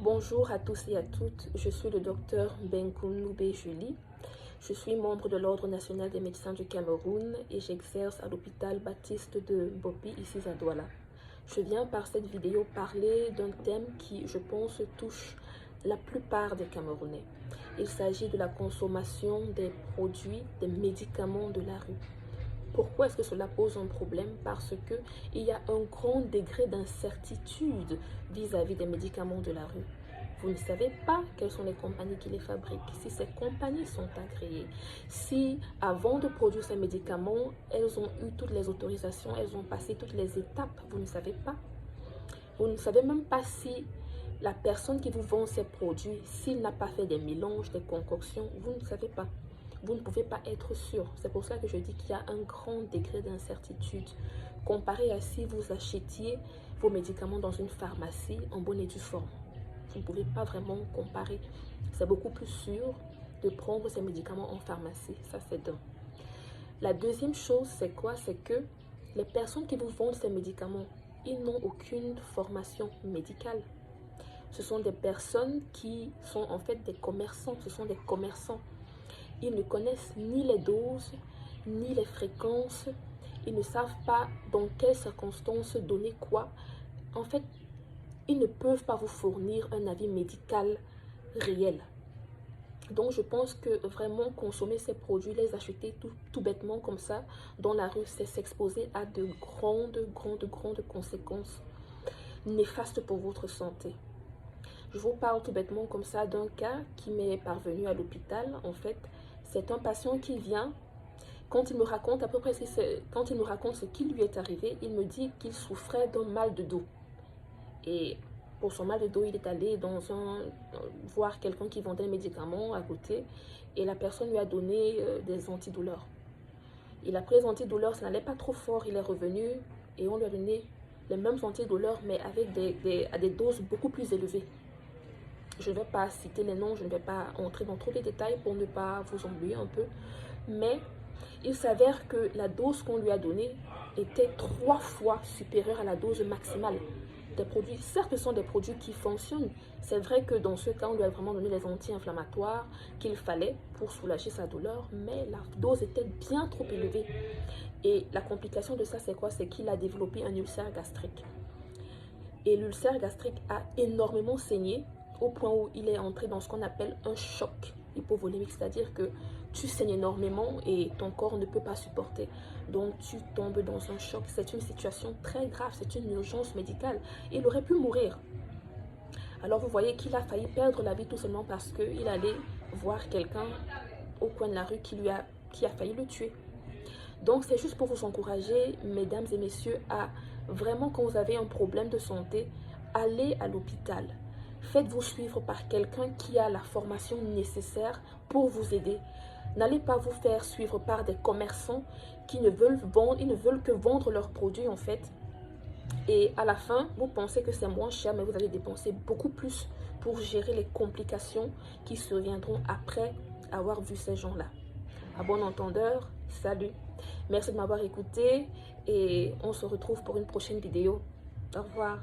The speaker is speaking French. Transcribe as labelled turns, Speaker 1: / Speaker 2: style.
Speaker 1: Bonjour à tous et à toutes, je suis le docteur Benkounoubé Julie. Je suis membre de l'Ordre national des médecins du Cameroun et j'exerce à l'hôpital Baptiste de Bopi, ici à Douala. Je viens par cette vidéo parler d'un thème qui, je pense, touche la plupart des Camerounais. Il s'agit de la consommation des produits, des médicaments de la rue. Pourquoi est-ce que cela pose un problème? Parce qu'il y a un grand degré d'incertitude vis-à-vis des médicaments de la rue. Vous ne savez pas quelles sont les compagnies qui les fabriquent, si ces compagnies sont agréées, si avant de produire ces médicaments, elles ont eu toutes les autorisations, elles ont passé toutes les étapes, vous ne savez pas. Vous ne savez même pas si la personne qui vous vend ces produits, s'il n'a pas fait des mélanges, des concoctions, vous ne savez pas. Vous ne pouvez pas être sûr. C'est pour cela que je dis qu'il y a un grand degré d'incertitude comparé à si vous achetiez vos médicaments dans une pharmacie en bonne et due forme. Vous ne pouvez pas vraiment comparer. C'est beaucoup plus sûr de prendre ces médicaments en pharmacie. Ça, c'est d'un. La deuxième chose, c'est quoi? C'est que les personnes qui vous vendent ces médicaments, ils n'ont aucune formation médicale. Ce sont des personnes qui sont en fait des commerçants. Ce sont des commerçants. Ils ne connaissent ni les doses, ni les fréquences. Ils ne savent pas dans quelles circonstances donner quoi. En fait, ils ne peuvent pas vous fournir un avis médical réel. Donc, je pense que vraiment consommer ces produits, les acheter tout bêtement comme ça dans la rue, c'est s'exposer à de grandes conséquences néfastes pour votre santé. Je vous parle tout bêtement comme ça d'un cas qui m'est parvenu à l'hôpital. En fait, c'est un patient qui vient, quand il me raconte à peu près quand il me raconte ce qui lui est arrivé, il me dit qu'il souffrait d'un mal de dos. Et pour son mal de dos, il est allé voir quelqu'un qui vendait des médicaments à côté et la personne lui a donné des antidouleurs. Il a pris les antidouleurs, ça n'allait pas trop fort, il est revenu et on lui a donné les mêmes antidouleurs mais avec à des doses beaucoup plus élevées. Je ne vais pas citer les noms, je ne vais pas entrer dans trop de détails pour ne pas vous ennuyer un peu. Mais il s'avère que la dose qu'on lui a donnée était 3 fois supérieure à la dose maximale des produits. Certes, ce sont des produits qui fonctionnent. C'est vrai que dans ce cas, on lui a vraiment donné les anti-inflammatoires qu'il fallait pour soulager sa douleur, mais la dose était bien trop élevée. Et la complication de ça, c'est quoi? C'est qu'il a développé un ulcère gastrique. Et l'ulcère gastrique a énormément saigné au point où il est entré dans ce qu'on appelle un choc hypovolémique, c'est-à-dire que tu saignes énormément et ton corps ne peut pas supporter. Donc tu tombes dans un choc. C'est une situation très grave, c'est une urgence médicale. Il aurait pu mourir. Alors vous voyez qu'il a failli perdre la vie tout simplement parce qu'il allait voir quelqu'un au coin de la rue qui a failli le tuer. Donc c'est juste pour vous encourager, mesdames et messieurs, à vraiment, quand vous avez un problème de santé, allez à l'hôpital. Faites-vous suivre par quelqu'un qui a la formation nécessaire pour vous aider. N'allez pas vous faire suivre par des commerçants qui ne veulent vendre, ils ne veulent que vendre leurs produits en fait. Et à la fin, vous pensez que c'est moins cher, mais vous allez dépenser beaucoup plus pour gérer les complications qui surviendront après avoir vu ces gens-là. À bon entendeur, salut. Merci de m'avoir écouté et on se retrouve pour une prochaine vidéo. Au revoir.